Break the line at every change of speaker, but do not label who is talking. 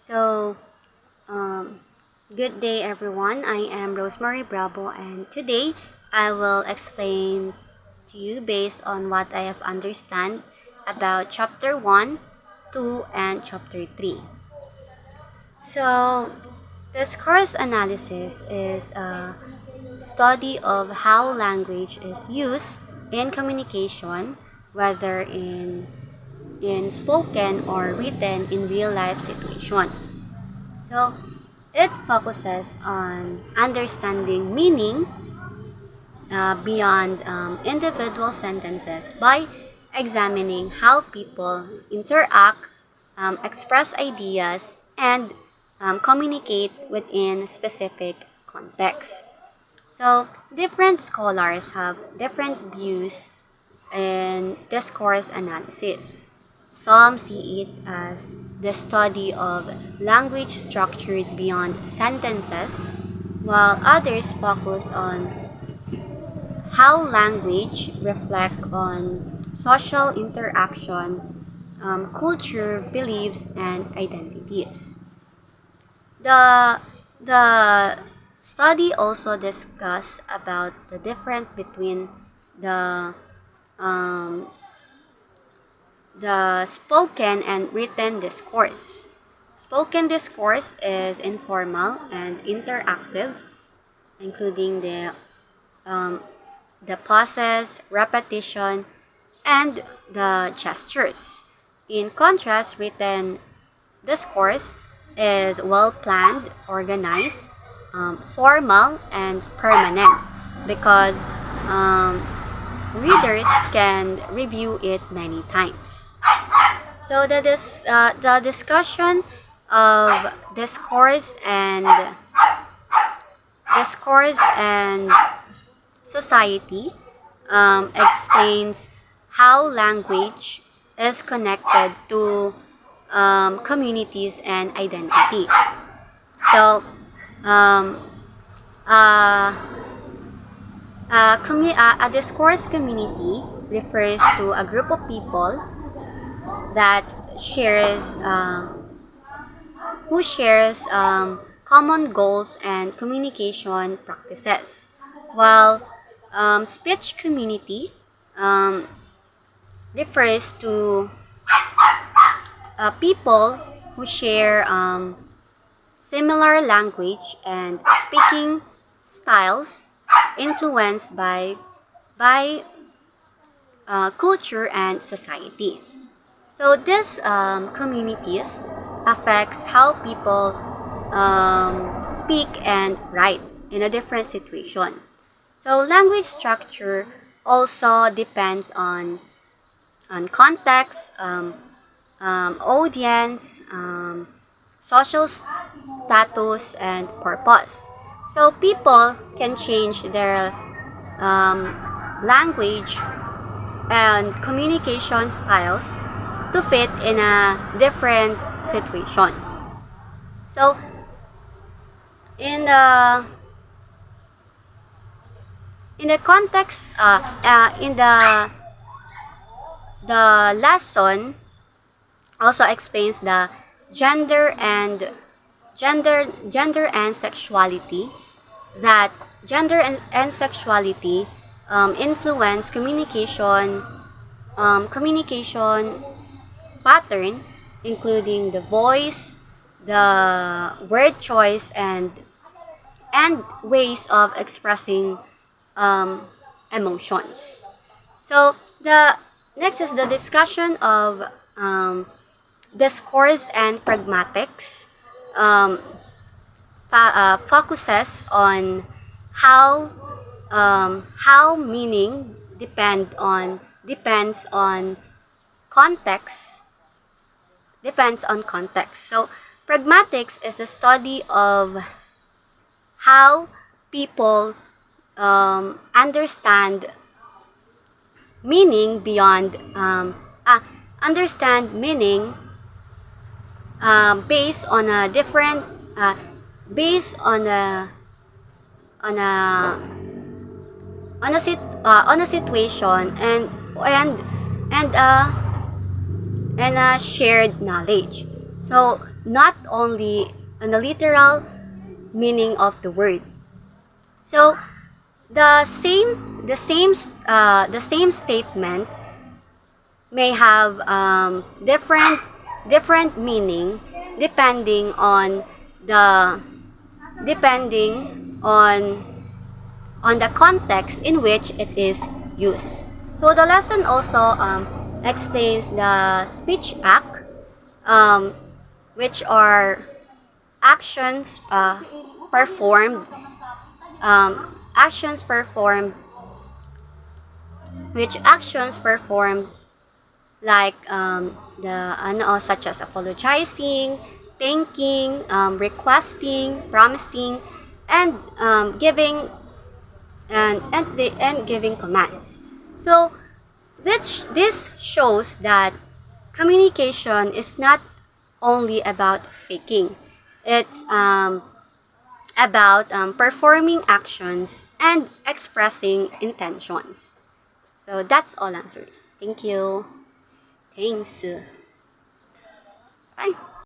So, um, good day everyone. I am Rosemary Bravo, and today I will explain to you based on what I have understand about chapter 1, 2, and chapter 3. So, discourse analysis is a study of how language is used in communication, whether in spoken or written in real life situation. So, it focuses on understanding meaning beyond individual sentences by examining how people interact, express ideas, and communicate within specific contexts. So, different scholars have different views in discourse analysis. Some see it as the study of language structured beyond sentences, while others focus on how language reflects on social interaction, culture, beliefs, and identities. The the study also discuss about the difference between the um, the spoken and written discourse. Spoken discourse is informal and interactive, including um, the pauses, repetition, and the gestures. In contrast, written discourse is well planned, organized, formal, and permanent because um, readers can review it many times. So the discussion of discourse and society explains how language is connected to communities and identity. So, um, uh, a discourse community refers to a group of people that shares who shares common goals and communication practices, while speech community um, refers to people who share similar language and speaking styles influenced by culture and society. So these communities affects how people speak and write in a different situation. So language structure also depends on context, audience, social status, and purpose. So people can change their um, language and communication styles to fit in a different situation. So in the context in the lesson also explains the gender and gender and sexuality, that gender and sexuality influence communication pattern, including the voice, the word choice, and ways of expressing um, emotions. So the next is the discussion of discourse and pragmatics. Um, focuses on how how meaning depends on context So pragmatics is the study of how people understand meaning beyond understand meaning based on a different based on a on a situation and and a shared knowledge. So not only on the literal meaning of the word. So the same statement may have different meaning depending on the depending on the context in which it is used. So the lesson also explains the speech act, um, which are actions performed actions performed which actions performed like such as apologizing, thanking, requesting, promising, and giving and giving commands. So this shows that communication is not only about speaking. It's about performing actions and expressing intentions. So that's all answered. Thank you. Thanks. Bye.